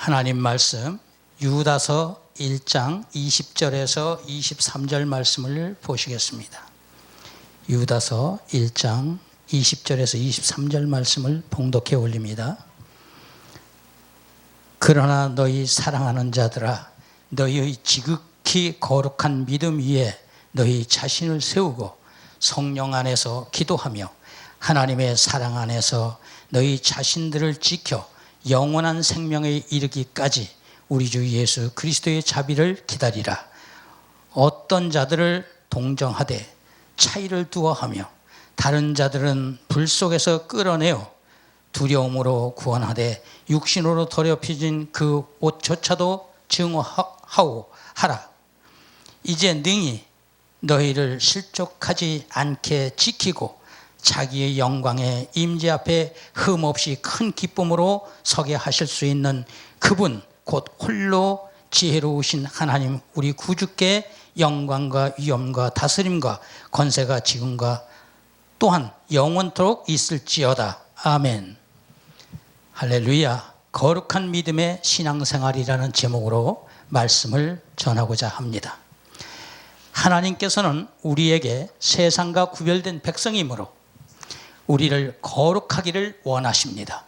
하나님 말씀 유다서 1장 20절에서 23절 말씀을 보시겠습니다. 유다서 1장 20절에서 23절 말씀을 봉독해 올립니다. 그러나 너희 사랑하는 자들아, 너희의 지극히 거룩한 믿음 위에 너희 자신을 세우고 성령 안에서 기도하며 하나님의 사랑 안에서 너희 자신들을 지켜 영원한 생명에 이르기까지 우리 주 예수 그리스도의 자비를 기다리라. 어떤 자들을 동정하되 차이를 두어하며 다른 자들은 불 속에서 끌어내어 두려움으로 구원하되 육신으로 더럽혀진 그 옷조차도 증오하오 하라. 이제 능히 너희를 실족하지 않게 지키고 자기의 영광의 임재 앞에 흠없이 큰 기쁨으로 서게 하실 수 있는 그분 곧 홀로 지혜로우신 하나님 우리 구주께 영광과 위엄과 다스림과 권세가 지금과 또한 영원토록 있을지어다. 아멘. 할렐루야. 거룩한 믿음의 신앙생활이라는 제목으로 말씀을 전하고자 합니다. 하나님께서는 우리에게 세상과 구별된 백성이므로 우리를 거룩하기를 원하십니다.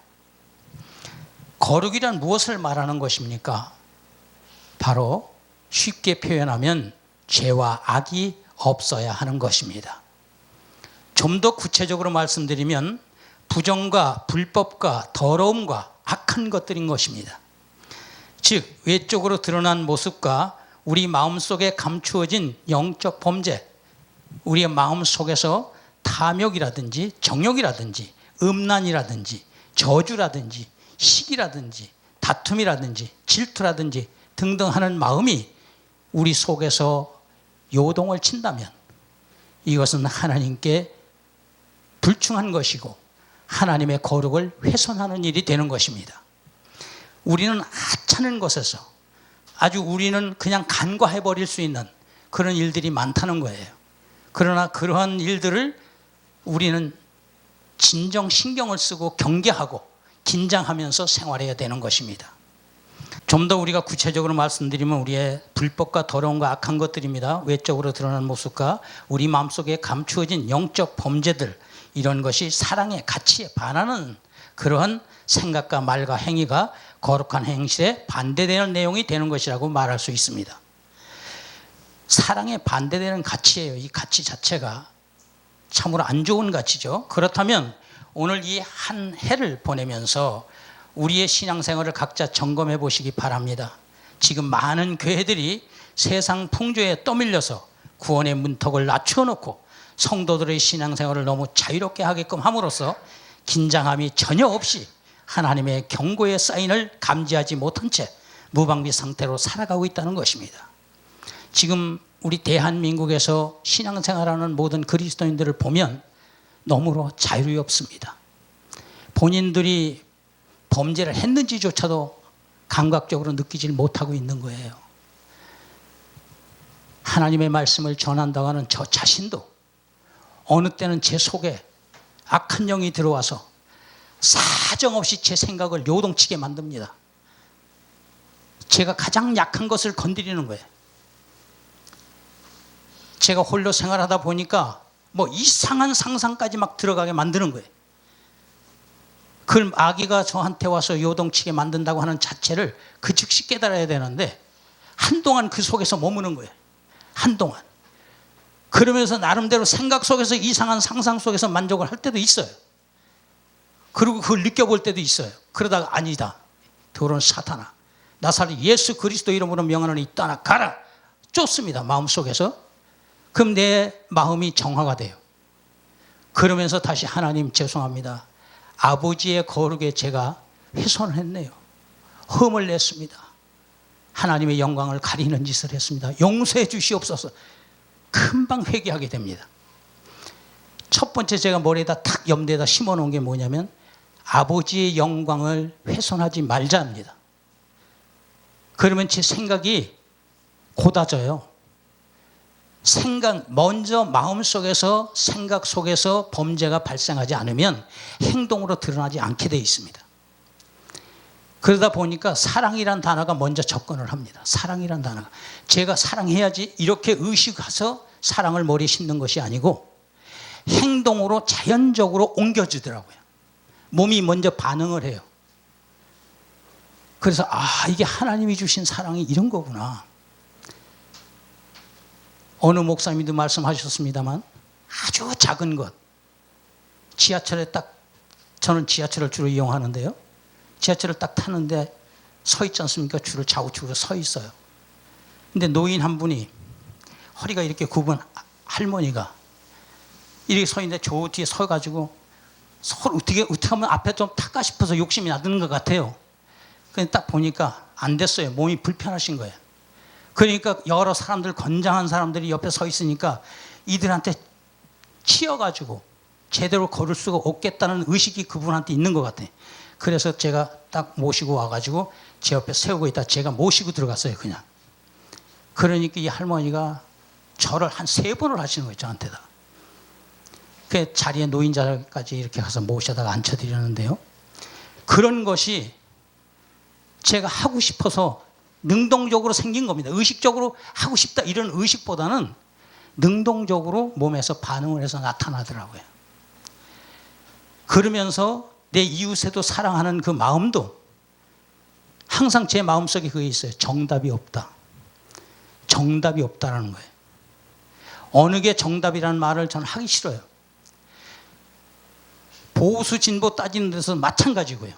거룩이란 무엇을 말하는 것입니까? 바로 쉽게 표현하면 죄와 악이 없어야 하는 것입니다. 좀 더 구체적으로 말씀드리면 부정과 불법과 더러움과 악한 것들인 것입니다. 즉 외적으로 드러난 모습과 우리 마음속에 감추어진 영적 범죄, 우리의 마음속에서 탐욕이라든지 정욕이라든지 음란이라든지 저주라든지 시기라든지 다툼이라든지 질투라든지 등등 하는 마음이 우리 속에서 요동을 친다면 이것은 하나님께 불충한 것이고 하나님의 거룩을 훼손하는 일이 되는 것입니다. 우리는 하찮은 것에서 아주 우리는 그냥 간과해버릴 수 있는 그런 일들이 많다는 거예요. 그러나 그러한 일들을 우리는 진정 신경을 쓰고 경계하고 긴장하면서 생활해야 되는 것입니다. 좀 더 우리가 구체적으로 말씀드리면 우리의 불법과 더러움과 악한 것들입니다. 외적으로 드러난 모습과 우리 마음속에 감추어진 영적 범죄들, 이런 것이 사랑의 가치에 반하는 그러한 생각과 말과 행위가 거룩한 행실에 반대되는 내용이 되는 것이라고 말할 수 있습니다. 사랑에 반대되는 가치예요. 이 가치 자체가 참으로 안 좋은 가치죠. 그렇다면 오늘 이 한 해를 보내면서 우리의 신앙생활을 각자 점검해 보시기 바랍니다. 지금 많은 교회들이 세상 풍조에 떠밀려서 구원의 문턱을 낮추어 놓고 성도들의 신앙생활을 너무 자유롭게 하게끔 함으로써 긴장함이 전혀 없이 하나님의 경고의 사인을 감지하지 못한 채 무방비 상태로 살아가고 있다는 것입니다. 지금 우리 대한민국에서 신앙생활하는 모든 그리스도인들을 보면 너무로 자유로이 없습니다. 본인들이 범죄를 했는지조차도 감각적으로 느끼질 못하고 있는 거예요. 하나님의 말씀을 전한다고 하는 저 자신도 어느 때는 제 속에 악한 영이 들어와서 사정없이 제 생각을 요동치게 만듭니다. 제가 가장 약한 것을 건드리는 거예요. 제가 홀로 생활하다 보니까 뭐 이상한 상상까지 막 들어가게 만드는 거예요. 그걸 마귀가 저한테 와서 요동치게 만든다고 하는 자체를 그 즉시 깨달아야 되는데 한동안 그 속에서 머무는 거예요. 한동안. 그러면서 나름대로 생각 속에서 이상한 상상 속에서 만족을 할 때도 있어요. 그리고 그걸 느껴볼 때도 있어요. 그러다가 아니다. 더러운 사탄아. 나사렛 예수 그리스도 이름으로 명하노니 떠나가라. 쫓습니다. 마음속에서. 그럼 내 마음이 정화가 돼요. 그러면서 다시 하나님 죄송합니다. 아버지의 거룩에 제가 훼손을 했네요. 흠을 냈습니다. 하나님의 영광을 가리는 짓을 했습니다. 용서해 주시옵소서. 금방 회개하게 됩니다. 첫 번째 제가 머리에다 탁 염대에다 심어놓은 게 뭐냐면 아버지의 영광을 훼손하지 말자 합니다. 그러면 제 생각이 고다져요. 먼저 마음속에서 생각 속에서 범죄가 발생하지 않으면 행동으로 드러나지 않게 되어 있습니다. 그러다 보니까 사랑이란 단어가 먼저 접근을 합니다. 사랑이란 단어가. 제가 사랑해야지 이렇게 의식해서 사랑을 머리에 심는 것이 아니고 행동으로 자연적으로 옮겨지더라고요. 몸이 먼저 반응을 해요. 그래서 이게 하나님이 주신 사랑이 이런 거구나. 어느 목사님도 말씀하셨습니다만 아주 작은 것. 지하철에 저는 지하철을 주로 이용하는데요. 지하철을 딱 타는데 서 있지 않습니까? 줄을 좌우측으로 서 있어요. 근데 노인 한 분이 허리가 이렇게 굽은 할머니가 이렇게 서 있는데 저 뒤에 서가지고 서로 어떻게 하면 앞에 좀 탈까 싶어서 욕심이 나는 것 같아요. 근데 딱 보니까 안 됐어요. 몸이 불편하신 거예요. 그러니까 여러 사람들, 건장한 사람들이 옆에 서 있으니까 이들한테 치여가지고 제대로 걸을 수가 없겠다는 의식이 그분한테 있는 것 같아요. 그래서 제가 딱 모시고 와가지고 제 옆에 세우고 있다 제가 모시고 들어갔어요, 그냥. 그러니까 이 할머니가 절을 한 3번을 하시는 거예요, 저한테다. 그 자리에 노인자까지 이렇게 가서 모셔다가 앉혀드리는데요. 그런 것이 제가 하고 싶어서 능동적으로 생긴 겁니다. 의식적으로 하고 싶다 이런 의식보다는 능동적으로 몸에서 반응을 해서 나타나더라고요. 그러면서 내 이웃에도 사랑하는 그 마음도 항상 제 마음속에 그게 있어요. 정답이 없다. 정답이 없다라는 거예요. 어느 게 정답이라는 말을 저는 하기 싫어요. 보수 진보 따지는 데서 마찬가지고요.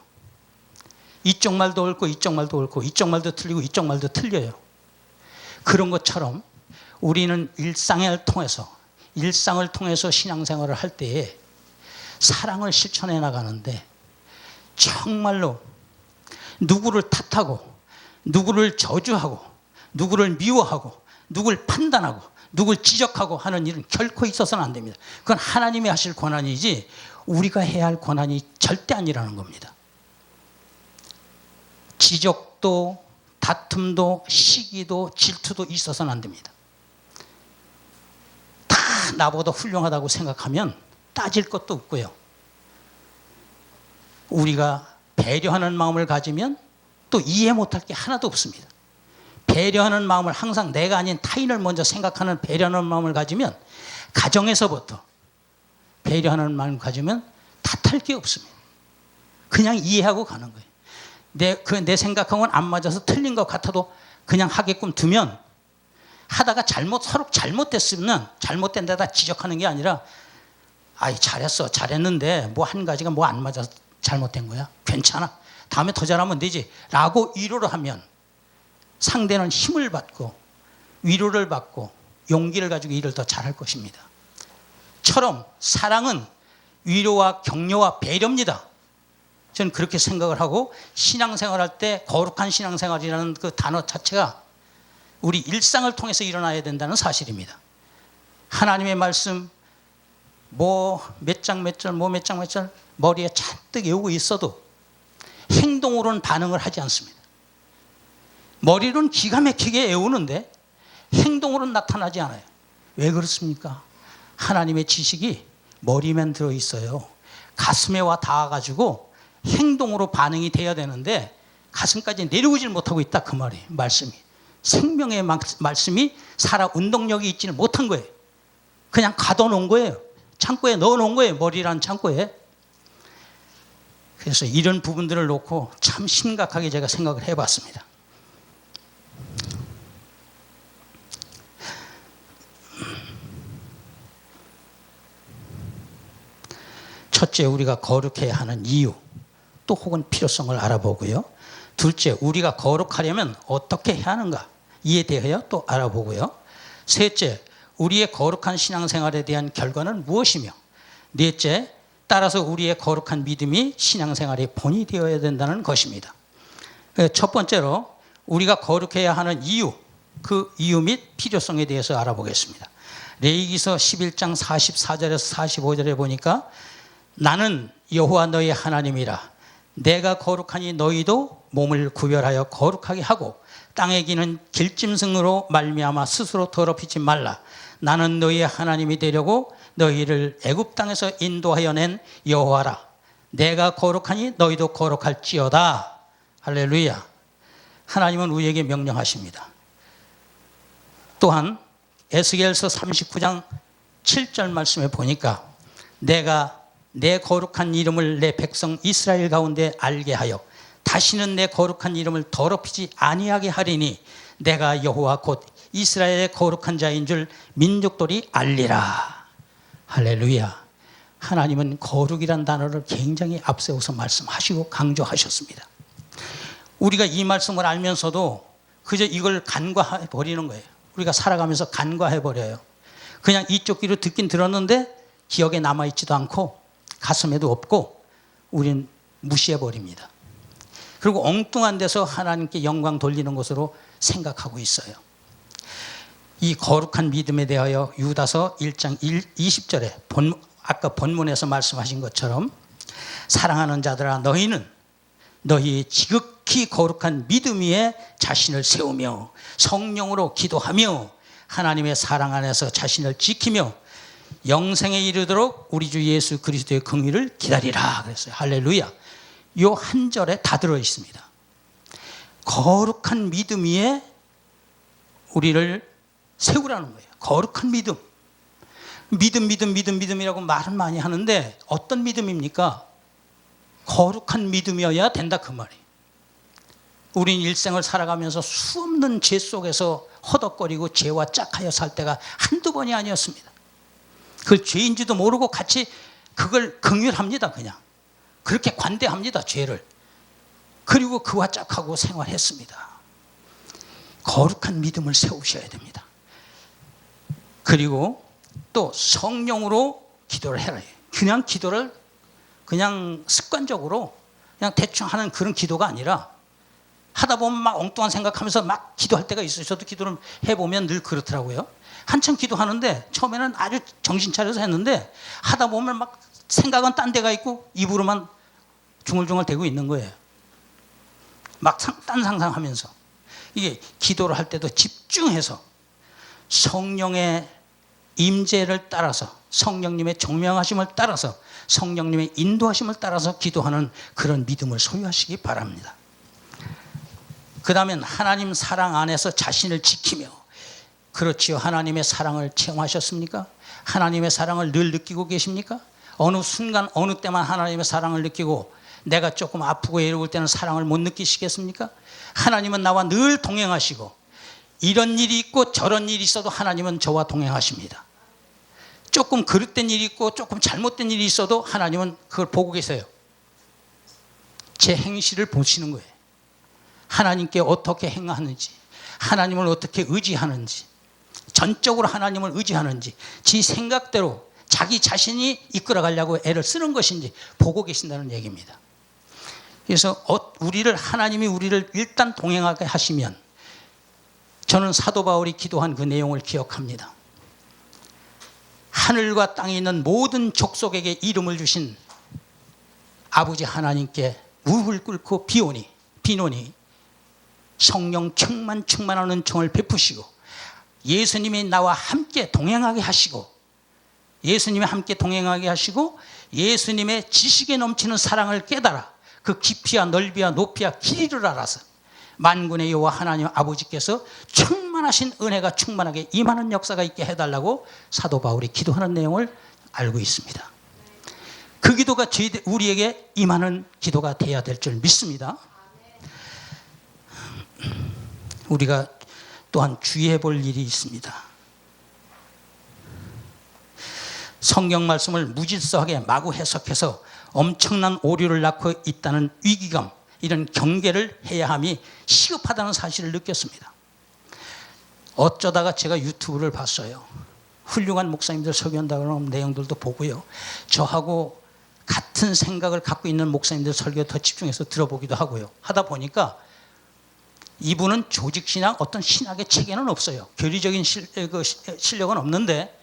이쪽 말도 옳고 이쪽 말도 옳고 이쪽 말도 틀리고 이쪽 말도 틀려요. 그런 것처럼 우리는 일상을 통해서 신앙생활을 할 때에 사랑을 실천해 나가는데 정말로 누구를 탓하고 누구를 저주하고 누구를 미워하고 누구를 판단하고 누구를 지적하고 하는 일은 결코 있어서는 안 됩니다. 그건 하나님이 하실 권한이지 우리가 해야 할 권한이 절대 아니라는 겁니다. 지적도 다툼도 시기도 질투도 있어서는 안 됩니다. 다 나보다 훌륭하다고 생각하면 따질 것도 없고요. 우리가 배려하는 마음을 가지면 또 이해 못할 게 하나도 없습니다. 배려하는 마음을 항상 내가 아닌 타인을 먼저 생각하는 배려하는 마음을 가지면 가정에서부터 배려하는 마음을 가지면 탓할 게 없습니다. 그냥 이해하고 가는 거예요. 내 생각하고는 안 맞아서 틀린 것 같아도 그냥 하게끔 두면 하다가 서로 잘못됐으면 잘못된 데다 지적하는 게 아니라 잘했는데 뭐 한 가지가 뭐 안 맞아서 잘못된 거야. 괜찮아. 다음에 더 잘하면 되지. 라고 위로를 하면 상대는 힘을 받고 위로를 받고 용기를 가지고 일을 더 잘할 것입니다. 처럼 사랑은 위로와 격려와 배려입니다. 저는 그렇게 생각을 하고 신앙생활할 때 거룩한 신앙생활이라는 그 단어 자체가 우리 일상을 통해서 일어나야 된다는 사실입니다. 하나님의 말씀 몇 장 몇 절 머리에 잔뜩 외우고 있어도 행동으로는 반응을 하지 않습니다. 머리로는 기가 막히게 외우는데 행동으로는 나타나지 않아요. 왜 그렇습니까? 하나님의 지식이 머리만 들어있어요. 가슴에 와 닿아가지고 행동으로 반응이 돼야 되는데 가슴까지 내려오질 못하고 있다 그 말이에요. 말씀이. 생명의 말씀이 살아 운동력이 있지는 못한 거예요. 그냥 가둬놓은 거예요. 창고에 넣어놓은 거예요. 머리라는 창고에. 그래서 이런 부분들을 놓고 참 심각하게 제가 생각을 해봤습니다. 첫째, 우리가 거룩해야 하는 이유 또 혹은 필요성을 알아보고요. 둘째, 우리가 거룩하려면 어떻게 해야 하는가 이에 대하여 또 알아보고요. 셋째, 우리의 거룩한 신앙생활에 대한 결과는 무엇이며 넷째, 따라서 우리의 거룩한 믿음이 신앙생활의 본이 되어야 된다는 것입니다. 첫 번째로 우리가 거룩해야 하는 이유, 그 이유 및 필요성에 대해서 알아보겠습니다. 레위기서 11장 44절에서 45절에 보니까 나는 여호와 너희 하나님이라 내가 거룩하니 너희도 몸을 구별하여 거룩하게 하고 땅에 기는 길짐승으로 말미암아 스스로 더럽히지 말라. 나는 너희의 하나님이 되려고 너희를 애굽 땅에서 인도하여 낸 여호와라. 내가 거룩하니 너희도 거룩할지어다 할렐루야. 하나님은 우리에게 명령하십니다. 또한 에스겔서 39장 7절 말씀에 보니까 내가 내 거룩한 이름을 내 백성 이스라엘 가운데 알게 하여 다시는 내 거룩한 이름을 더럽히지 아니하게 하리니 내가 여호와 곧 이스라엘의 거룩한 자인 줄 민족들이 알리라. 할렐루야. 하나님은 거룩이란 단어를 굉장히 앞세워서 말씀하시고 강조하셨습니다. 우리가 이 말씀을 알면서도 그저 이걸 간과해 버리는 거예요. 우리가 살아가면서 간과해 버려요. 그냥 이쪽 귀로 듣긴 들었는데 기억에 남아있지도 않고 가슴에도 없고 우린 무시해 버립니다. 그리고 엉뚱한 데서 하나님께 영광 돌리는 것으로 생각하고 있어요. 이 거룩한 믿음에 대하여 유다서 1장 20절에 아까 본문에서 말씀하신 것처럼 사랑하는 자들아 너희는 너희의 지극히 거룩한 믿음 위에 자신을 세우며 성령으로 기도하며 하나님의 사랑 안에서 자신을 지키며 영생에 이르도록 우리 주 예수 그리스도의 긍휼을 기다리라 그랬어요. 할렐루야. 요 한 절에 다 들어 있습니다. 거룩한 믿음 위에 우리를 세우라는 거예요. 거룩한 믿음. 믿음이라고 말은 많이 하는데 어떤 믿음입니까? 거룩한 믿음이어야 된다 그 말이에요. 우린 일생을 살아가면서 수없는 죄 속에서 허덕거리고 죄와 짝하여 살 때가 한두 번이 아니었습니다. 그걸 죄인지도 모르고 같이 그걸 긍휼합니다. 그냥 그렇게 관대합니다. 죄를. 그리고 그와 짝하고 생활했습니다. 거룩한 믿음을 세우셔야 됩니다. 그리고 또 성령으로 기도를 해라. 그냥 기도를 그냥 습관적으로 그냥 대충 하는 그런 기도가 아니라 하다 보면 막 엉뚱한 생각하면서 막 기도할 때가 있어요. 저도 기도를 해보면 늘 그렇더라고요. 한참 기도하는데 처음에는 아주 정신 차려서 했는데 하다 보면 막 생각은 딴 데가 있고 입으로만 중얼중얼 대고 있는 거예요. 막 딴 상상하면서. 이게 기도를 할 때도 집중해서 성령의 임재를 따라서 성령님의 종명하심을 따라서 성령님의 인도하심을 따라서 기도하는 그런 믿음을 소유하시기 바랍니다. 그 다음엔 하나님 사랑 안에서 자신을 지키며 그렇지요. 하나님의 사랑을 체험하셨습니까? 하나님의 사랑을 늘 느끼고 계십니까? 어느 순간 어느 때만 하나님의 사랑을 느끼고 내가 조금 아프고 외로울 때는 사랑을 못 느끼시겠습니까? 하나님은 나와 늘 동행하시고 이런 일이 있고 저런 일이 있어도 하나님은 저와 동행하십니다. 조금 그릇된 일이 있고 조금 잘못된 일이 있어도 하나님은 그걸 보고 계세요. 제 행실을 보시는 거예요. 하나님께 어떻게 행하는지, 하나님을 어떻게 의지하는지, 전적으로 하나님을 의지하는지, 지 생각대로 자기 자신이 이끌어가려고 애를 쓰는 것인지 보고 계신다는 얘기입니다. 그래서 하나님이 우리를 일단 동행하게 하시면 저는 사도 바울이 기도한 그 내용을 기억합니다. 하늘과 땅에 있는 모든 족속에게 이름을 주신 아버지 하나님께 무릎을 꿇고 비노니 성령 충만한 은총을 베푸시고 예수님이 나와 함께 동행하게 하시고 예수님의 지식에 넘치는 사랑을 깨달아 그 깊이와 넓이와 높이와 길이를 알아서 만군의 여호와 하나님 아버지께서 충만하신 은혜가 충만하게 임하는 역사가 있게 해달라고 사도 바울이 기도하는 내용을 알고 있습니다. 그 기도가 우리에게 임하는 기도가 되어야 될 줄 믿습니다. 우리가 또한 주의해 볼 일이 있습니다. 성경 말씀을 무질서하게 마구 해석해서 엄청난 오류를 낳고 있다는 위기감, 이런 경계를 해야 함이 시급하다는 사실을 느꼈습니다. 어쩌다가 제가 유튜브를 봤어요. 훌륭한 목사님들 설교한다는 내용들도 보고요. 저하고 같은 생각을 갖고 있는 목사님들 설교 더 집중해서 들어보기도 하고요. 하다 보니까 이분은 조직신학, 어떤 신학의 체계는 없어요. 교리적인 실력은 없는데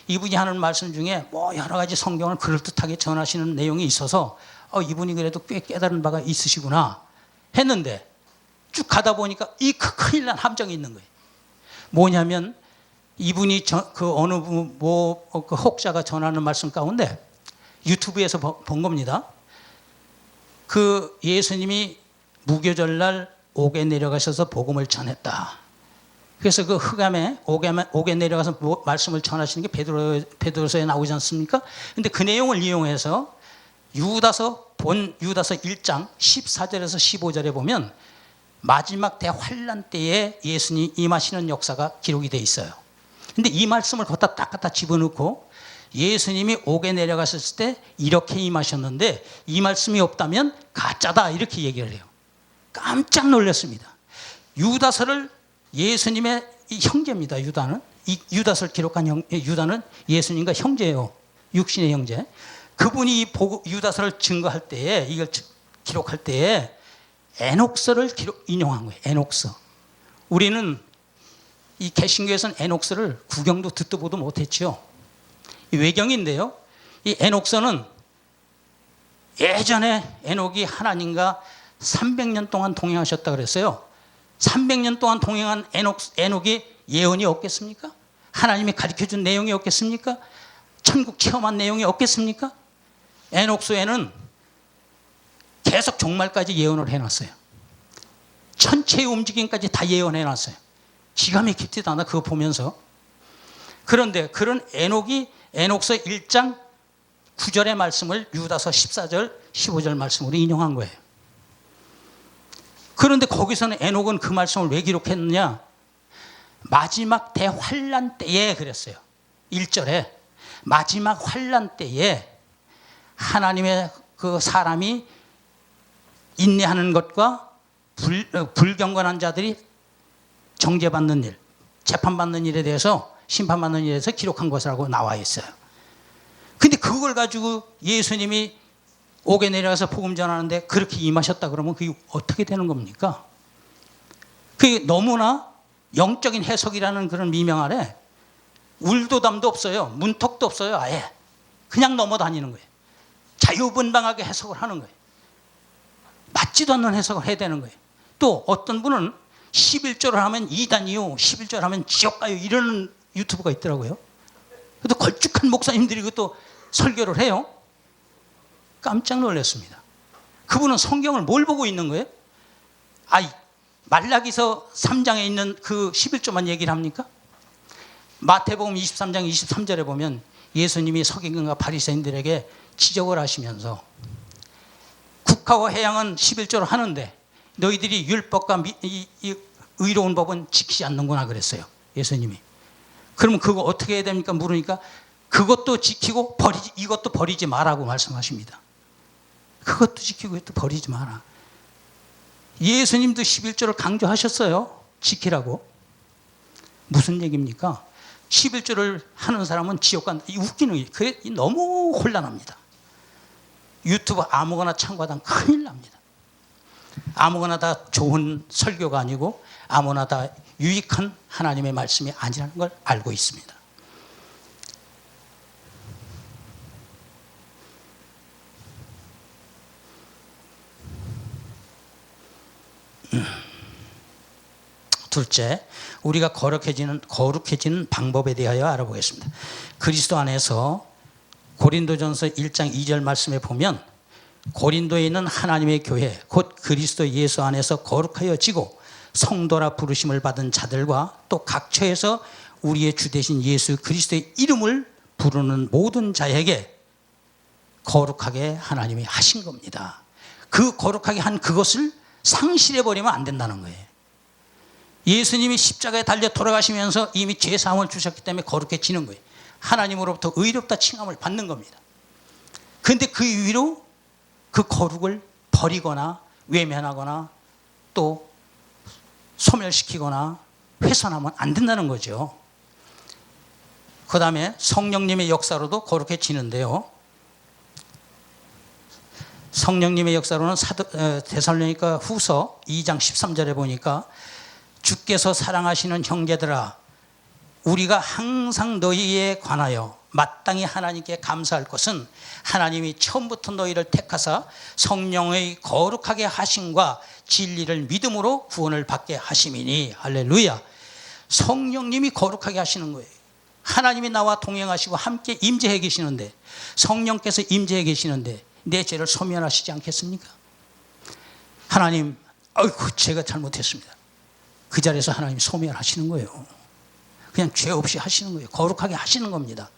이분이 하는 말씀 중에 뭐 여러 가지 성경을 그럴듯하게 전하시는 내용이 있어서 이분이 그래도 꽤 깨달은 바가 있으시구나 했는데 쭉 가다 보니까 이 큰일 난 함정이 있는 거예요. 뭐냐면 이분이 그 혹자가 전하는 말씀 가운데 유튜브에서 본 겁니다. 그 예수님이 무교절날 옥에 내려가셔서 복음을 전했다. 그래서 그 흑암에 옥에 내려가서 말씀을 전하시는 게 베드로서에 나오지 않습니까? 근데 그 내용을 이용해서 유다서 1장 14절에서 15절에 보면 마지막 대환란 때에 예수님이 임하시는 역사가 기록이 돼 있어요. 근데 이 말씀을 갖다 집어넣고 예수님이 옥에 내려가셨을 때 이렇게 임하셨는데 이 말씀이 없다면 가짜다 이렇게 얘기를 해요. 깜짝 놀랐습니다. 유다서를 예수님의 형제입니다. 유다는 이 유다서를 기록한 유다는 예수님과 형제예요. 육신의 형제. 그분이 이 유다서를 증거할 때에 이걸 기록할 때에 에녹서를 인용한 거예요. 에녹서. 우리는 이 개신교에서는 에녹서를 구경도 듣도 보도 못했죠. 이 외경인데요. 이 에녹서는 예전에 에녹이 하나님과 300년 동안 동행하셨다 그랬어요. 300년 동안 동행한 에녹이 예언이 없겠습니까? 하나님이 가르쳐준 내용이 없겠습니까? 천국 체험한 내용이 없겠습니까? 에녹서에는 계속 종말까지 예언을 해놨어요. 천체의 움직임까지 다 예언해놨어요. 기가 막히지도 않아 그거 보면서. 그런데 그런 에녹서 1장 9절의 말씀을 유다서 14절 15절 말씀으로 인용한 거예요. 그런데 거기서는 에녹은 그 말씀을 왜 기록했느냐? 마지막 대환란 때에 그랬어요. 1절에 마지막 환란 때에 하나님의 그 사람이 인내하는 것과 불경건한 자들이 정죄받는 일, 재판받는 일에 대해서 심판받는 일에 대해서 기록한 것이라고 나와 있어요. 근데 그걸 가지고 예수님이 옥에 내려가서 복음 전하는데 그렇게 임하셨다 그러면 그게 어떻게 되는 겁니까? 그게 너무나 영적인 해석이라는 그런 미명 아래 울도담도 없어요. 문턱도 없어요. 아예 그냥 넘어다니는 거예요. 자유분방하게 해석을 하는 거예요. 맞지도 않는 해석을 해야 되는 거예요. 또 어떤 분은 11조를 하면 이단이요, 11조를 하면 지옥 가요 이러는 유튜브가 있더라고요. 그것도 걸쭉한 목사님들이 그것도 설교를 해요. 깜짝 놀랐습니다. 그분은 성경을 뭘 보고 있는 거예요? 말라기서 3장에 있는 그 11조만 얘기를 합니까? 마태복음 23장 23절에 보면 예수님이 서기관과 바리새인들에게 지적을 하시면서 국가와 해양은 11조를 하는데 너희들이 율법과 이 의로운 법은 지키지 않는구나 그랬어요. 예수님이. 그러면 그거 어떻게 해야 됩니까? 물으니까 그것도 지키고 이것도 버리지 마라고 말씀하십니다. 그것도 지키고 이것도 버리지 마라. 예수님도 11조를 강조하셨어요. 지키라고. 무슨 얘기입니까? 11조를 하는 사람은 지옥 간다. 웃기는 게 그게 너무 혼란합니다. 유튜브 아무거나 참고하다 큰일 납니다. 아무거나 다 좋은 설교가 아니고 아무나 다 유익한 하나님의 말씀이 아니라는 걸 알고 있습니다. 둘째, 우리가 거룩해지는 방법에 대하여 알아보겠습니다. 그리스도 안에서 고린도전서 1장 2절 말씀에 보면 고린도에 있는 하나님의 교회 곧 그리스도 예수 안에서 거룩하여지고 성도라 부르심을 받은 자들과 또 각처에서 우리의 주 되신 예수 그리스도의 이름을 부르는 모든 자에게 거룩하게 하나님이 하신 겁니다. 그 거룩하게 한 그것을 상실해버리면 안 된다는 거예요. 예수님이 십자가에 달려 돌아가시면서 이미 죄사함을 주셨기 때문에 거룩해지는 거예요. 하나님으로부터 의롭다 칭함을 받는 겁니다. 그런데 그 위로 그 거룩을 버리거나 외면하거나 또 소멸시키거나 훼손하면 안 된다는 거죠. 그 다음에 성령님의 역사로도 거룩해지는데요. 성령님의 역사로는 데살로니가 후서 2장 13절에 보니까 주께서 사랑하시는 형제들아 우리가 항상 너희에 관하여 마땅히 하나님께 감사할 것은 하나님이 처음부터 너희를 택하사 성령의 거룩하게 하심과 진리를 믿음으로 구원을 받게 하심이니. 할렐루야. 성령님이 거룩하게 하시는 거예요. 하나님이 나와 동행하시고 함께 임재해 계시는데 성령께서 임재해 계시는데 내 죄를 소멸하시지 않겠습니까? 하나님 아이고 제가 잘못했습니다. 그 자리에서 하나님 소멸하시는 거예요. 그냥 죄 없이 하시는 거예요. 거룩하게 하시는 겁니다.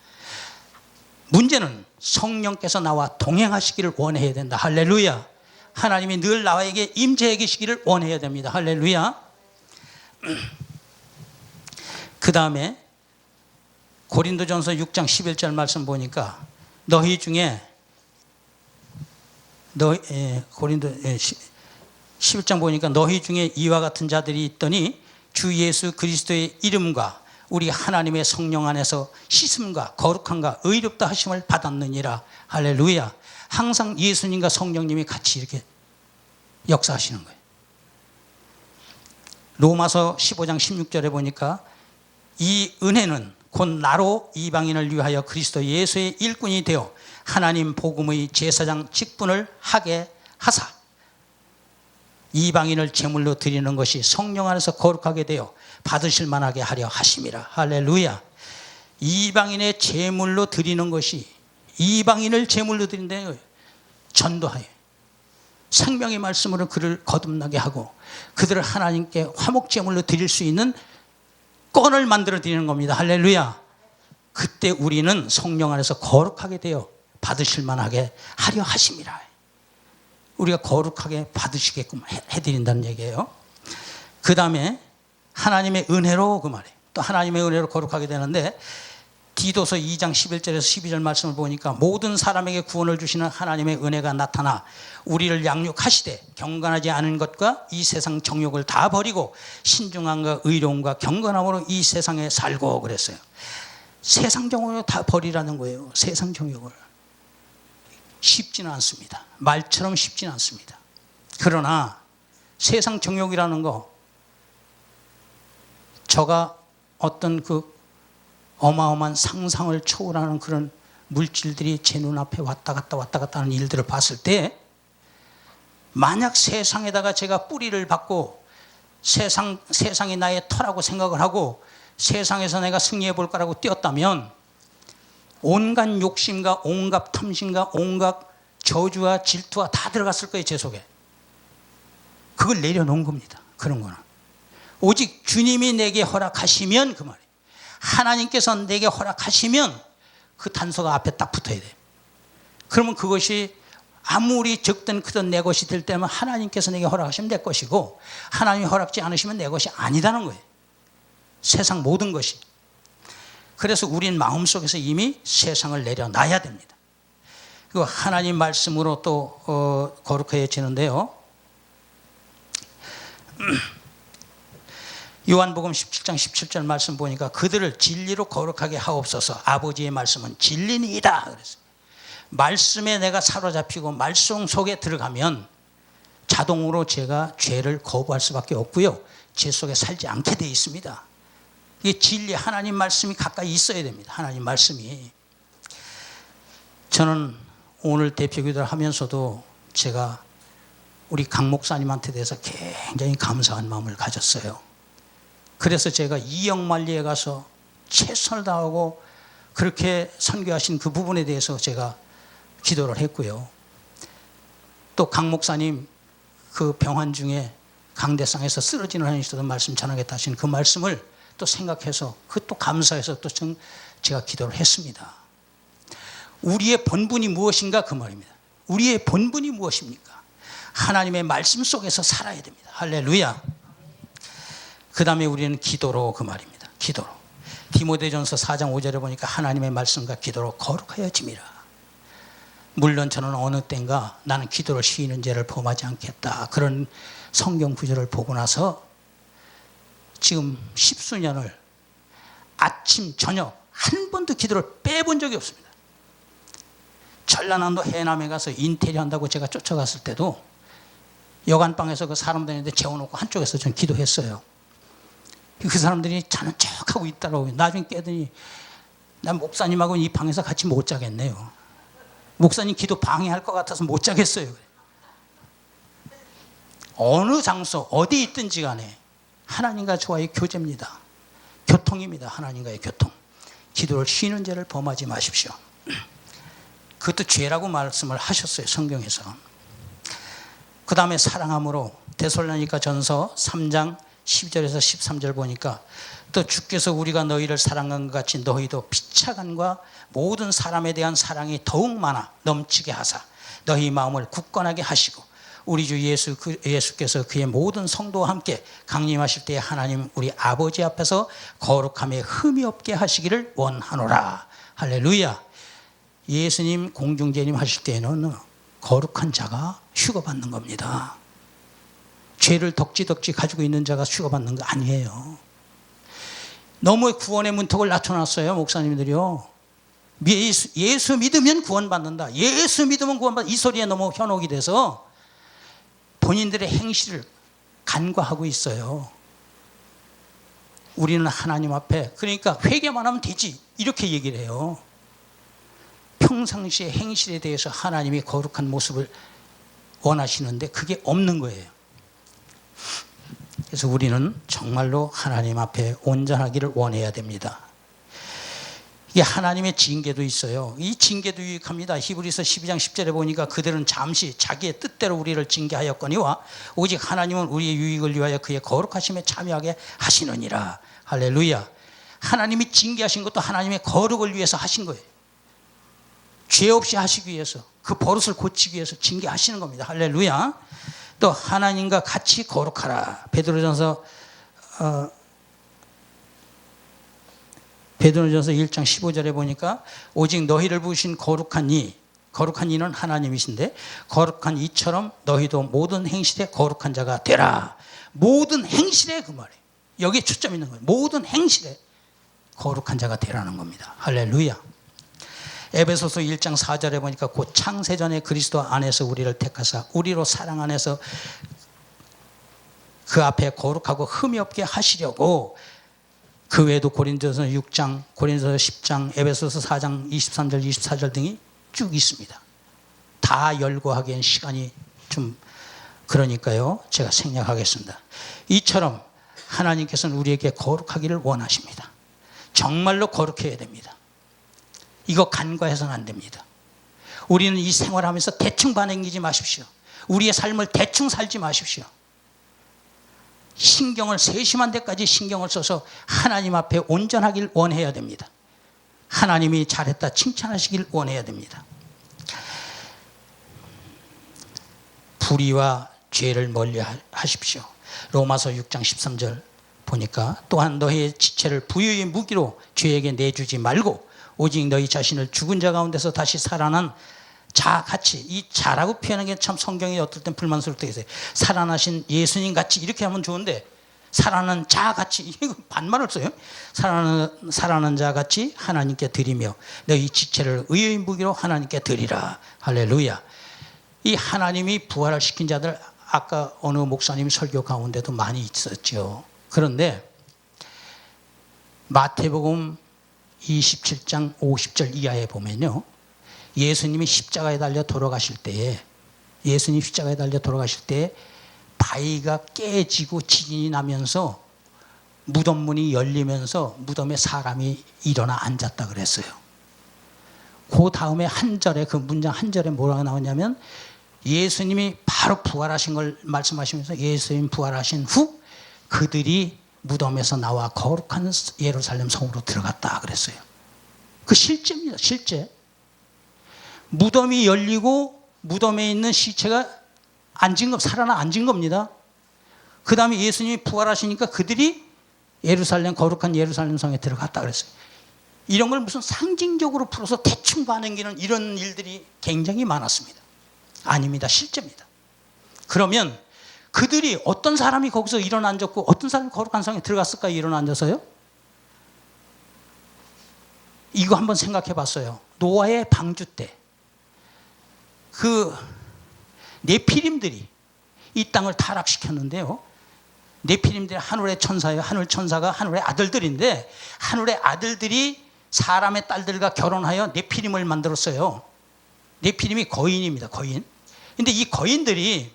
문제는 성령께서 나와 동행하시기를 원해야 된다. 할렐루야. 하나님이 늘 나에게 임재해 계시기를 원해야 됩니다. 할렐루야. 그 다음에 고린도전서 6장 11절 말씀 보니까 너희 중에 고린도 11장 보니까 너희 중에 이와 같은 자들이 있더니 주 예수 그리스도의 이름과 우리 하나님의 성령 안에서 씻음과 거룩함과 의롭다 하심을 받았느니라. 할렐루야. 항상 예수님과 성령님이 같이 이렇게 역사하시는 거예요. 로마서 15장 16절에 보니까 이 은혜는 곧 나로 이방인을 위하여 그리스도 예수의 일꾼이 되어 하나님 복음의 제사장 직분을 하게 하사 이방인을 제물로 드리는 것이 성령 안에서 거룩하게 되어 받으실 만하게 하려 하심이라. 할렐루야. 이방인의 제물로 드리는 것이, 이방인을 제물로 드린다는 거예요. 전도하여 생명의 말씀으로 그를 거듭나게 하고 그들을 하나님께 화목 제물로 드릴 수 있는 건을 만들어 드리는 겁니다. 할렐루야. 그때 우리는 성령 안에서 거룩하게 되어 받으실 만하게 하려 하심이라. 우리가 거룩하게 받으시게끔 해드린다는 얘기예요. 그 다음에 하나님의 은혜로, 그 말이에요. 또 하나님의 은혜로 거룩하게 되는데 디도서 2장 11절에서 12절 말씀을 보니까 모든 사람에게 구원을 주시는 하나님의 은혜가 나타나 우리를 양육하시되 경건하지 않은 것과 이 세상 정욕을 다 버리고 신중함과 의로움과 경건함으로 이 세상에 살고 그랬어요. 세상 정욕을 다 버리라는 거예요. 세상 정욕을. 쉽지는 않습니다. 말처럼 쉽지는 않습니다. 그러나 세상 정욕이라는 거, 저가 어떤 그 어마어마한 상상을 초월하는 그런 물질들이 제 눈앞에 왔다 갔다 하는 일들을 봤을 때, 만약 세상에다가 제가 뿌리를 받고 세상이 나의 터라고 생각을 하고 세상에서 내가 승리해 볼 거라고 뛰었다면 온갖 욕심과 온갖 탐심과 온갖 저주와 질투가 다 들어갔을 거예요. 제 속에. 그걸 내려놓은 겁니다. 그런 거는 오직 주님이 내게 허락하시면, 그 말이에요. 하나님께서 내게 허락하시면 그 단서가 앞에 딱 붙어야 돼요. 그러면 그것이 아무리 적든 크든 내 것이 될 때면 하나님께서 내게 허락하시면 내 것이고, 하나님이 허락지 않으시면 내 것이 아니다는 거예요. 세상 모든 것이. 그래서 우린 마음속에서 이미 세상을 내려놔야 됩니다. 그리고 하나님 말씀으로 또 거룩해지는데요. 요한복음 17장 17절 말씀 보니까 그들을 진리로 거룩하게 하옵소서. 아버지의 말씀은 진리니이다 그랬어요. 말씀에 내가 사로잡히고 말씀 속에 들어가면 자동으로 제가 죄를 거부할 수밖에 없고요, 죄 속에 살지 않게 되어 있습니다. 이게 진리, 하나님 말씀이 가까이 있어야 됩니다. 하나님 말씀이. 저는 오늘 대표기도를 하면서도 제가 우리 강 목사님한테 대해서 굉장히 감사한 마음을 가졌어요. 그래서 제가 이영만리에 가서 최선을 다하고 그렇게 선교하신 그 부분에 대해서 제가 기도를 했고요. 또 강 목사님 그 병환 중에 강대상에서 쓰러지는 한이 있어도 말씀 전하겠다 하신 그 말씀을 또 생각해서 그 또 감사해서 또 제가 기도를 했습니다. 우리의 본분이 무엇인가, 그 말입니다. 우리의 본분이 무엇입니까? 하나님의 말씀 속에서 살아야 됩니다. 할렐루야. 그 다음에 우리는 기도로, 그 말입니다. 기도로. 디모데전서 4장 5절에 보니까 하나님의 말씀과 기도로 거룩하여짐이라. 물론 저는 어느 때인가 나는 기도를 쉬는 죄를 범하지 않겠다, 그런 성경 구절을 보고 나서 지금 10수년을 아침 저녁 한 번도 기도를 빼본 적이 없습니다. 전라남도 해남에 가서 인테리어 한다고 제가 쫓아갔을 때도 여관방에서 그 사람들 있는데 재워놓고 한쪽에서 전 기도했어요. 그 사람들이 자는 척하고 있더라고요. 나중에 깨더니 난 목사님하고 이 방에서 같이 못 자겠네요. 목사님 기도 방해할 것 같아서 못 자겠어요. 어느 장소 어디 있든지 간에 하나님과 저와의 교제입니다. 교통입니다. 하나님과의 교통. 기도를 쉬는 죄를 범하지 마십시오. 그것도 죄라고 말씀을 하셨어요. 성경에서. 그 다음에 사랑함으로 데살로니가 전서 3장 12절에서 13절 보니까 또 주께서 우리가 너희를 사랑한 것 같이 너희도 피차간과 모든 사람에 대한 사랑이 더욱 많아 넘치게 하사 너희 마음을 굳건하게 하시고 우리 주 예수께서 그의 모든 성도와 함께 강림하실 때에 하나님 우리 아버지 앞에서 거룩함에 흠이 없게 하시기를 원하노라. 할렐루야. 예수님 공중재림 하실 때에는 거룩한 자가 휴거받는 겁니다. 죄를 덕지덕지 가지고 있는 자가 휴거받는 거 아니에요. 너무 구원의 문턱을 낮춰놨어요, 목사님들이요. 예수 믿으면 구원받는다. 예수 믿으면 구원받는다. 이 소리에 너무 현혹이 돼서 본인들의 행실을 간과하고 있어요. 우리는 하나님 앞에 그러니까 회개만 하면 되지 이렇게 얘기를 해요. 평상시의 행실에 대해서 하나님이 거룩한 모습을 원하시는데 그게 없는 거예요. 그래서 우리는 정말로 하나님 앞에 온전하기를 원해야 됩니다. 이게 하나님의 징계도 있어요. 이 징계도 유익합니다. 히브리서 12장 10절에 보니까 그들은 잠시 자기의 뜻대로 우리를 징계하였거니와 오직 하나님은 우리의 유익을 위하여 그의 거룩하심에 참여하게 하시느니라. 할렐루야. 하나님이 징계하신 것도 하나님의 거룩을 위해서 하신 거예요. 죄 없이 하시기 위해서 그 버릇을 고치기 위해서 징계하시는 겁니다. 할렐루야. 또 하나님과 같이 거룩하라. 베드로전서 1장 15절에 보니까 오직 너희를 부으신 거룩한 이는 하나님이신데 거룩한 이처럼 너희도 모든 행실에 거룩한 자가 되라. 모든 행실에 그 말이에요. 여기에 초점 있는 거예요. 모든 행실에 거룩한 자가 되라는 겁니다. 할렐루야. 에베소서 1장 4절에 보니까 곧 창세전에 그리스도 안에서 우리를 택하사 우리로 사랑 안에서 그 앞에 거룩하고 흠이 없게 하시려고 그 외에도 고린도서 6장, 고린도서 10장, 에베소서 4장 23절, 24절 등이 쭉 있습니다. 다 열거하기엔 시간이 좀 그러니까요. 제가 생략하겠습니다. 이처럼 하나님께서는 우리에게 거룩하기를 원하십니다. 정말로 거룩해야 됩니다. 이거 간과해서는 안 됩니다. 우리는 이 생활하면서 대충 반응이지 마십시오. 우리의 삶을 대충 살지 마십시오. 신경을 세심한 데까지 신경을 써서 하나님 앞에 온전하길 원해야 됩니다. 하나님이 잘했다 칭찬하시길 원해야 됩니다. 불의와 죄를 멀리 하십시오. 로마서 6장 13절 보니까 또한 너희의 지체를 부유의 무기로 죄에게 내주지 말고 오직 너희 자신을 죽은 자 가운데서 다시 살아난 자같이, 이 자라고 표현하는 게 참 성경이 어떨 땐 불만스러울 때가 있어요. 살아나신 예수님 같이 이렇게 하면 좋은데 살아난 자같이, 이거 반말을 써요. 살아난 자같이 하나님께 드리며 너희 지체를 의의 무기로 하나님께 드리라. 할렐루야. 이 하나님이 부활을 시킨 자들 아까 어느 목사님 설교 가운데도 많이 있었죠. 그런데 마태복음 27장 50절 이하에 보면요, 예수님이 십자가에 달려 돌아가실 때에 바위가 깨지고 지진이 나면서 무덤 문이 열리면서 무덤에 사람이 일어나 앉았다 그랬어요. 그 다음에 한 절에, 그 문장 한 절에 뭐라고 나오냐면 예수님이 바로 부활하신 걸 말씀하시면서 예수님 부활하신 후 그들이 무덤에서 나와 거룩한 예루살렘 성으로 들어갔다 그랬어요. 그 실제입니다. 실제. 무덤이 열리고 무덤에 있는 시체가 살아나 앉은 겁니다. 그 다음에 예수님이 부활하시니까 그들이 거룩한 예루살렘 성에 들어갔다 그랬어요. 이런 걸 무슨 상징적으로 풀어서 대충 반응기는 이런 일들이 굉장히 많았습니다. 아닙니다. 실제입니다. 그러면 그들이 어떤 사람이 거기서 일어나 앉았고 어떤 사람이 거룩한 성에 들어갔을까요? 일어나 앉아서요? 이거 한번 생각해 봤어요. 노아의 방주 때 그 네피림들이 이 땅을 타락시켰는데요. 네피림들이 하늘의 천사예요. 하늘 천사가 하늘의 아들들인데 하늘의 아들들이 사람의 딸들과 결혼하여 네피림을 만들었어요. 네피림이 거인입니다. 거인. 근데 이 거인들이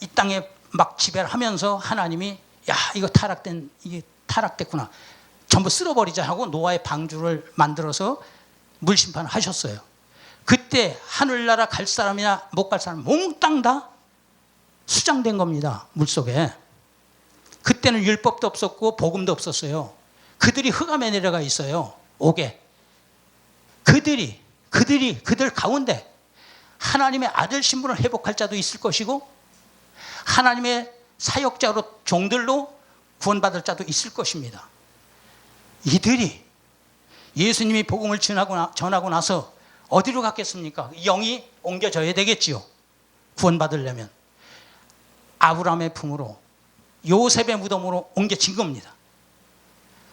이 땅에 막 지배를 하면서 하나님이 이게 타락됐구나. 전부 쓸어버리자 하고 노아의 방주를 만들어서 물심판을 하셨어요. 그때 하늘나라 갈 사람이나 못 갈 사람 몽땅 다 수장된 겁니다. 물속에. 그때는 율법도 없었고 복음도 없었어요. 그들이 흑암에 내려가 있어요. 옥에. 그들 가운데 하나님의 아들 신분을 회복할 자도 있을 것이고 하나님의 사역자로 종들로 구원받을 자도 있을 것입니다. 이들이 예수님이 복음을 전하고 나서 어디로 갔겠습니까? 영이 옮겨져야 되겠지요. 구원받으려면. 아브라함의 품으로 요셉의 무덤으로 옮겨진 겁니다.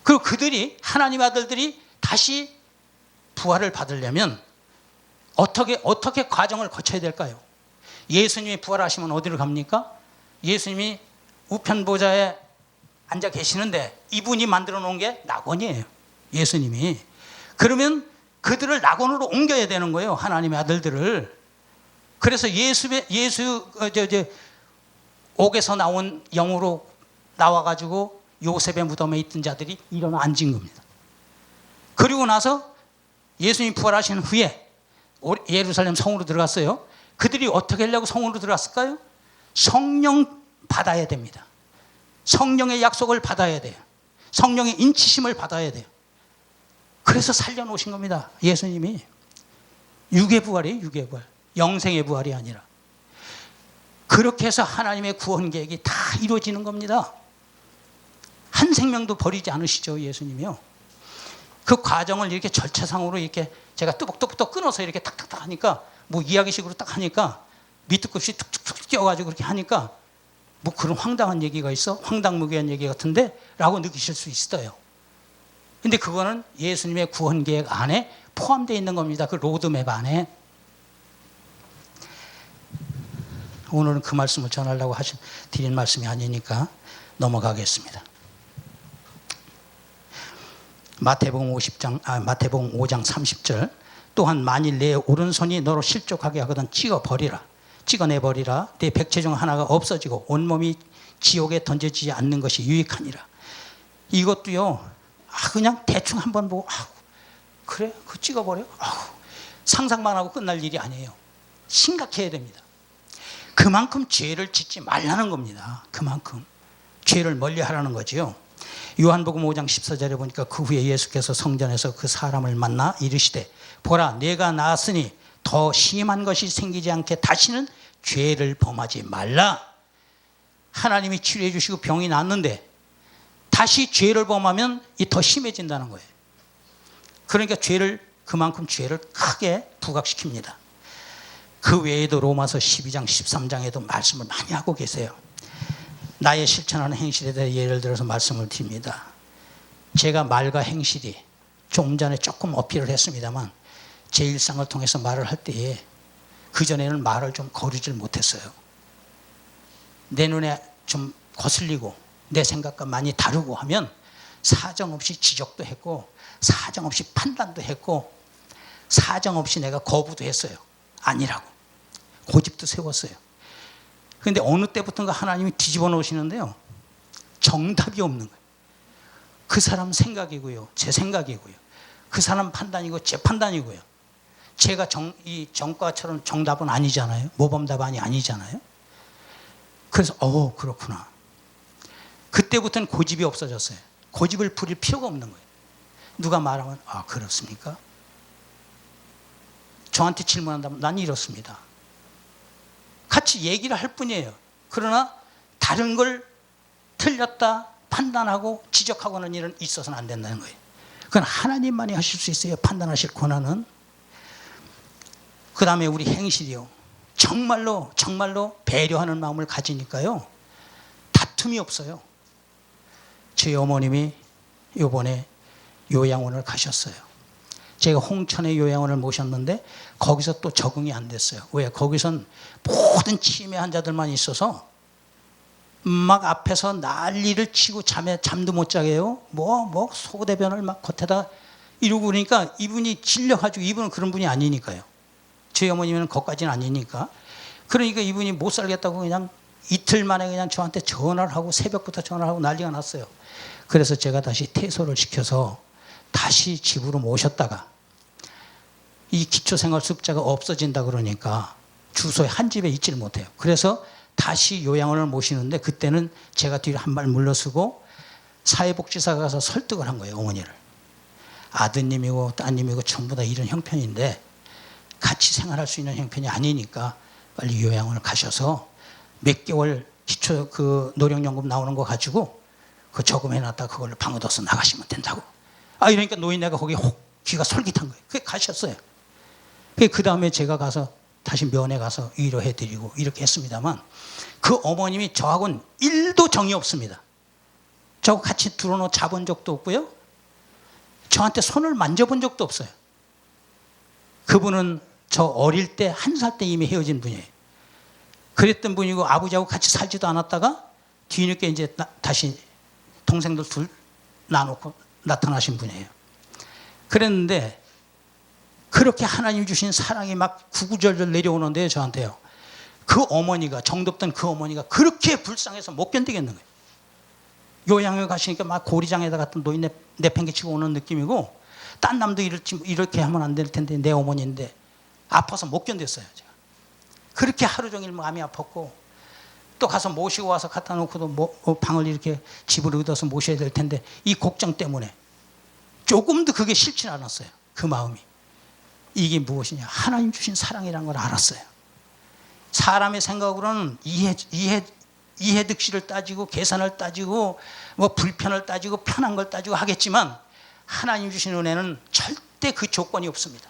그리고 그들이 하나님의 아들들이 다시 부활을 받으려면 어떻게 과정을 거쳐야 될까요? 예수님이 부활하시면 어디로 갑니까? 예수님이 우편 보좌에 앉아 계시는데 이분이 만들어 놓은 게 낙원이에요. 예수님이. 그러면 그들을 낙원으로 옮겨야 되는 거예요. 하나님의 아들들을. 그래서 옥에서 나온 영으로 나와가지고 요셉의 무덤에 있던 자들이 일어나 앉은 겁니다. 그리고 나서 예수님이 부활하신 후에 예루살렘 성으로 들어갔어요. 그들이 어떻게 하려고 성으로 들어갔을까요? 성령 받아야 됩니다. 성령의 약속을 받아야 돼요. 성령의 인치심을 받아야 돼요. 그래서 살려놓으신 겁니다. 예수님이. 육의 부활이에요. 육의 부활. 영생의 부활이 아니라. 그렇게 해서 하나님의 구원 계획이 다 이루어지는 겁니다. 한 생명도 버리지 않으시죠. 예수님이요. 그 과정을 이렇게 절차상으로 이렇게 제가 뚜벅뚜벅 끊어서 이렇게 탁탁탁 하니까 뭐 이야기식으로 딱 하니까 밑도 끝이 툭툭툭 뛰어가지고 그렇게 하니까 뭐 그런 황당한 얘기가 있어? 황당무계한 얘기 같은데? 라고 느끼실 수 있어요. 근데 그거는 예수님의 구원 계획 안에 포함되어 있는 겁니다. 그 로드맵 안에. 오늘은 그 말씀을 전하려고 드린 말씀이 아니니까 넘어가겠습니다. 마태복음 5장 30절. 또한 만일 내 오른손이 너로 실족하게 하거든 찍어내버리라. 내 백체 중 하나가 없어지고 온몸이 지옥에 던져지지 않는 것이 유익하니라. 이것도요, 그냥 대충 한번 보고, 그래? 그 찍어버려? 상상만 하고 끝날 일이 아니에요. 심각해야 됩니다. 그만큼 죄를 짓지 말라는 겁니다. 그만큼. 죄를 멀리 하라는 거지요. 요한복음 5장 14절에 보니까 그 후에 예수께서 성전에서 그 사람을 만나 이르시되 보라 내가 나았으니 더 심한 것이 생기지 않게 다시는 죄를 범하지 말라. 하나님이 치료해 주시고 병이 낫는데 다시 죄를 범하면 더 심해진다는 거예요. 그러니까 그만큼 죄를 크게 부각시킵니다. 그 외에도 로마서 12장 13장에도 말씀을 많이 하고 계세요. 나의 실천하는 행실에 대해 예를 들어서 말씀을 드립니다. 제가 말과 행실이 좀 전에 조금 어필을 했습니다만 제 일상을 통해서 말을 할 때에 그전에는 말을 좀 거르질 못했어요. 내 눈에 좀 거슬리고 내 생각과 많이 다르고 하면 사정없이 지적도 했고 사정없이 판단도 했고 사정없이 내가 거부도 했어요. 아니라고. 고집도 세웠어요. 그런데 어느 때부터인가 하나님이 뒤집어 놓으시는데요. 정답이 없는 거예요. 그 사람 생각이고요. 제 생각이고요. 그 사람 판단이고 제 판단이고요. 제가 이 정과처럼 정답은 아니잖아요. 모범답안이 아니잖아요. 그래서 그렇구나. 그때부터는 고집이 없어졌어요. 고집을 부릴 필요가 없는 거예요. 누가 말하면 그렇습니까? 저한테 질문한다면 난 이렇습니다. 같이 얘기를 할 뿐이에요. 그러나 다른 걸 틀렸다 판단하고 지적하고는 일은 있어서는 안 된다는 거예요. 그건 하나님만이 하실 수 있어요. 판단하실 권한은. 그 다음에 우리 행실이요. 정말로 배려하는 마음을 가지니까요. 다툼이 없어요. 저희 어머님이 이번에 요양원을 가셨어요. 제가 홍천의 요양원을 모셨는데 거기서 또 적응이 안 됐어요. 왜? 거기선 모든 치매 환자들만 있어서 막 앞에서 난리를 치고 잠도 못 자게 해요. 소대변을 막 겉에다 이러고 그러니까 이분이 질려가지고 이분은 그런 분이 아니니까요. 저희 어머님은 거기까지는 아니니까. 그러니까 이분이 못 살겠다고 그냥 이틀 만에 그냥 저한테 전화를 하고 새벽부터 전화를 하고 난리가 났어요. 그래서 제가 다시 퇴소를 시켜서 다시 집으로 모셨다가 이 기초생활수급자가 없어진다 그러니까 주소에 한 집에 있지를 못해요. 그래서 다시 요양원을 모시는데 그때는 제가 뒤로 한 발 물러서고 사회복지사가 가서 설득을 한 거예요. 어머니를. 아드님이고 따님이고 전부 다 이런 형편인데 같이 생활할 수 있는 형편이 아니니까 빨리 요양원을 가셔서 몇 개월 기초 그 노령연금 나오는 거 가지고 그 저금해놨다 그걸로 방 얻어서 나가시면 된다고. 이러니까 노인네가 거기 혹 귀가 솔깃한 거예요. 그게 가셨어요. 그 다음에 제가 가서 다시 면회 가서 위로해드리고 이렇게 했습니다만 그 어머님이 저하고는 1도 정이 없습니다. 저하고 같이 들어놓아 자본 적도 없고요. 저한테 손을 만져본 적도 없어요. 그분은 저 어릴 때 1살 때 이미 헤어진 분이에요. 그랬던 분이고 아버지하고 같이 살지도 않았다가 뒤늦게 이제 다시 동생들 둘 나놓고 나타나신 분이에요. 그랬는데 그렇게 하나님 주신 사랑이 막 구구절절 내려오는데요, 저한테요. 그 어머니가, 정겹던 그 어머니가 그렇게 불쌍해서 못 견디겠는 거예요. 요양을 가시니까 막 고리장에다 같은 노인 내팽개치고 오는 느낌이고 딴 남도 이렇게 하면 안 될 텐데 내 어머니인데 아파서 못 견뎠어요, 제가. 그렇게 하루 종일 마음이 아팠고 또 가서 모시고 와서 갖다 놓고도 방을 이렇게 집을 얻어서 모셔야 될 텐데 이 걱정 때문에 조금도 그게 싫지 않았어요. 그 마음이. 이게 무엇이냐? 하나님 주신 사랑이라는 걸 알았어요. 사람의 생각으로는 이해득실을 따지고 계산을 따지고 뭐 불편을 따지고 편한 걸 따지고 하겠지만 하나님 주신 은혜는 절대 그 조건이 없습니다.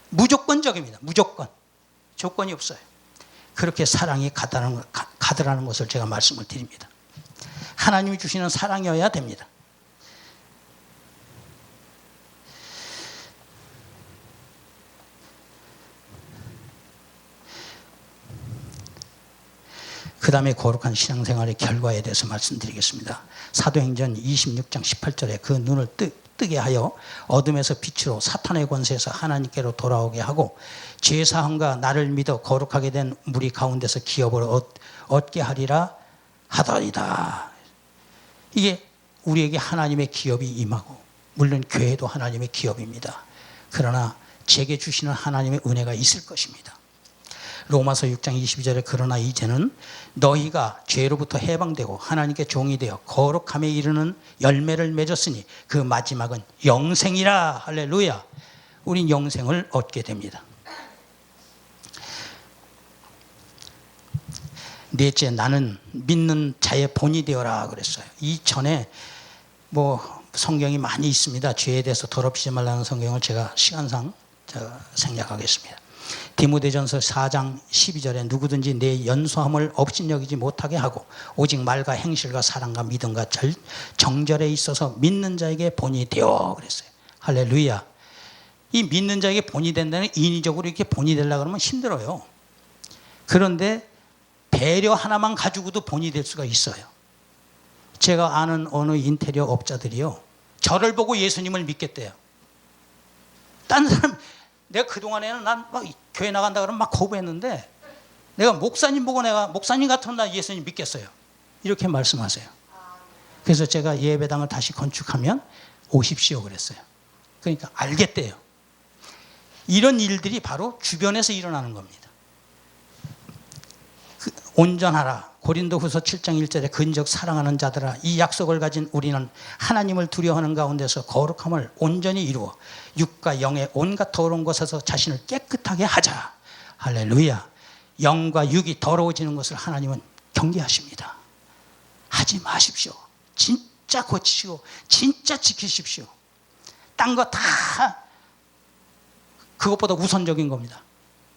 무조건적입니다. 무조건. 조건이 없어요. 그렇게 사랑이 가더라는 것을 제가 말씀을 드립니다. 하나님이 주시는 사랑이어야 됩니다. 그 다음에 거룩한 신앙생활의 결과에 대해서 말씀드리겠습니다. 사도행전 26장 18절에 그 눈을 뜨게 하여 어둠에서 빛으로 사탄의 권세에서 하나님께로 돌아오게 하고 죄사함과 나를 믿어 거룩하게 된 무리 가운데서 기업을 얻게 하리라 하더이다. 이게 우리에게 하나님의 기업이 임하고 물론 교회도 하나님의 기업입니다. 그러나 제게 주시는 하나님의 은혜가 있을 것입니다. 로마서 6장 22절에 그러나 이제는 너희가 죄로부터 해방되고 하나님께 종이 되어 거룩함에 이르는 열매를 맺었으니 그 마지막은 영생이라. 할렐루야. 우린 영생을 얻게 됩니다. 넷째, 나는 믿는 자의 본이 되어라 그랬어요. 이전에 뭐 성경이 많이 있습니다. 죄에 대해서 더럽히지 말라는 성경을 제가 시간상 생략하겠습니다. 디모데전서 4장 12절에 누구든지 내 연소함을 업신여기지 못하게 하고 오직 말과 행실과 사랑과 믿음과 정절에 있어서 믿는 자에게 본이 되어 그랬어요. 할렐루야. 이 믿는 자에게 본이 된다는 인위적으로 이렇게 본이 되려고 그러면 힘들어요. 그런데 배려 하나만 가지고도 본이 될 수가 있어요. 제가 아는 어느 인테리어 업자들이요, 저를 보고 예수님을 믿겠대요. 딴 사람, 내가 그동안에는 난 막 교회 나간다 그러면 막 거부했는데 내가 목사님 보고 내가 목사님 같으면 나 예수님 믿겠어요. 이렇게 말씀하세요. 그래서 제가 예배당을 다시 건축하면 오십시오 그랬어요. 그러니까 알겠대요. 이런 일들이 바로 주변에서 일어나는 겁니다. 온전하라. 고린도후서 7장 1절에 근적 사랑하는 자들아 이 약속을 가진 우리는 하나님을 두려워하는 가운데서 거룩함을 온전히 이루어 육과 영의 온갖 더러운 것에서 자신을 깨끗하게 하자. 할렐루야. 영과 육이 더러워지는 것을 하나님은 경계하십니다. 하지 마십시오. 진짜 고치시고 진짜 지키십시오. 딴 거 다 그것보다 우선적인 겁니다.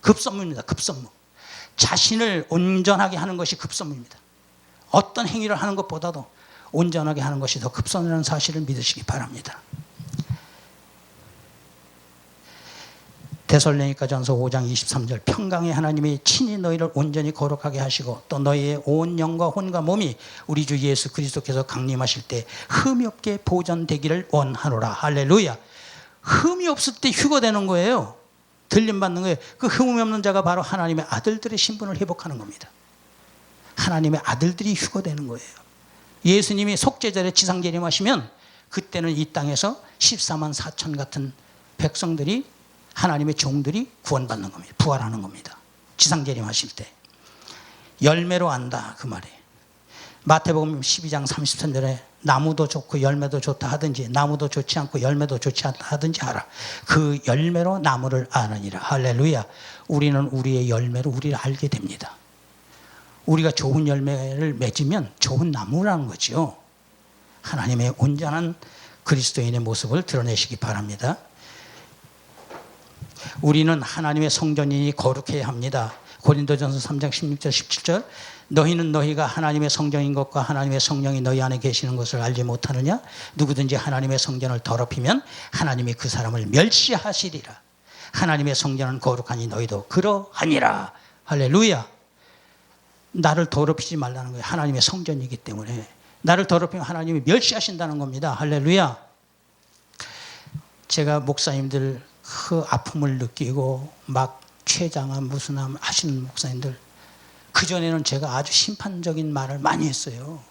급선무입니다. 급선무. 자신을 온전하게 하는 것이 급선무입니다. 어떤 행위를 하는 것보다도 온전하게 하는 것이 더 급선이라는 사실을 믿으시기 바랍니다. 데살로니가전서 5장 23절 평강의 하나님이 친히 너희를 온전히 거룩하게 하시고 또 너희의 온 영과 혼과 몸이 우리 주 예수 그리스도께서 강림하실 때 흠이 없게 보존되기를 원하노라. 할렐루야. 흠이 없을 때 휴거되는 거예요. 들림받는 거예요. 그 흠이 없는 자가 바로 하나님의 아들들의 신분을 회복하는 겁니다. 하나님의 아들들이 휴거되는 거예요. 예수님이 속죄절에 지상재림하시면 그때는 이 땅에서 14만 4천 같은 백성들이 하나님의 종들이 구원받는 겁니다. 부활하는 겁니다. 지상재림하실 때. 열매로 안다 그 말이에요. 마태복음 12장 33절에 나무도 좋고 열매도 좋다 하든지 나무도 좋지 않고 열매도 좋지 않다 하든지 하라. 그 열매로 나무를 아느니라. 할렐루야. 우리는 우리의 열매로 우리를 알게 됩니다. 우리가 좋은 열매를 맺으면 좋은 나무라는 거죠. 하나님의 온전한 그리스도인의 모습을 드러내시기 바랍니다. 우리는 하나님의 성전이니 거룩해야 합니다. 고린도전서 3장 16절 17절 너희는 너희가 하나님의 성전인 것과 하나님의 성령이 너희 안에 계시는 것을 알지 못하느냐? 누구든지 하나님의 성전을 더럽히면 하나님이 그 사람을 멸시하시리라. 하나님의 성전은 거룩하니 너희도 그러하니라. 할렐루야. 나를 더럽히지 말라는 거예요. 하나님의 성전이기 때문에 나를 더럽히면 하나님이 멸시하신다는 겁니다. 할렐루야. 제가 목사님들 그 아픔을 느끼고 막 췌장암 무슨 암 하시는 목사님들, 그전에는 제가 아주 심판적인 말을 많이 했어요.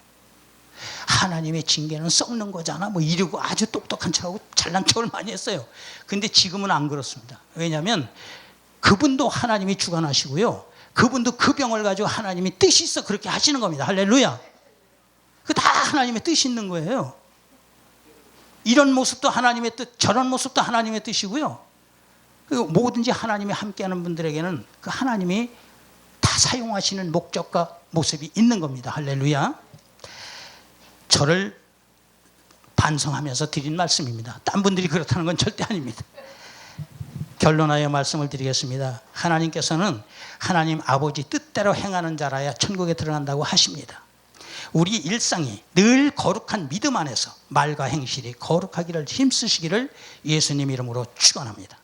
하나님의 징계는 썩는 거잖아 뭐 이러고 아주 똑똑한 척하고 잘난 척을 많이 했어요. 근데 지금은 안 그렇습니다. 왜냐하면 그분도 하나님이 주관하시고요, 그분도 그 병을 가지고 하나님이 뜻이 있어 그렇게 하시는 겁니다. 할렐루야. 그 다 하나님의 뜻이 있는 거예요. 이런 모습도 하나님의 뜻, 저런 모습도 하나님의 뜻이고요. 그리고 뭐든지 하나님이 함께하는 분들에게는 그 하나님이 다 사용하시는 목적과 모습이 있는 겁니다. 할렐루야. 저를 반성하면서 드린 말씀입니다. 딴 분들이 그렇다는 건 절대 아닙니다. 결론하여 말씀을 드리겠습니다. 하나님께서는 하나님 아버지 뜻대로 행하는 자라야 천국에 들어간다고 하십니다. 우리 일상이 늘 거룩한 믿음 안에서 말과 행실이 거룩하기를 힘쓰시기를 예수님 이름으로 축원합니다.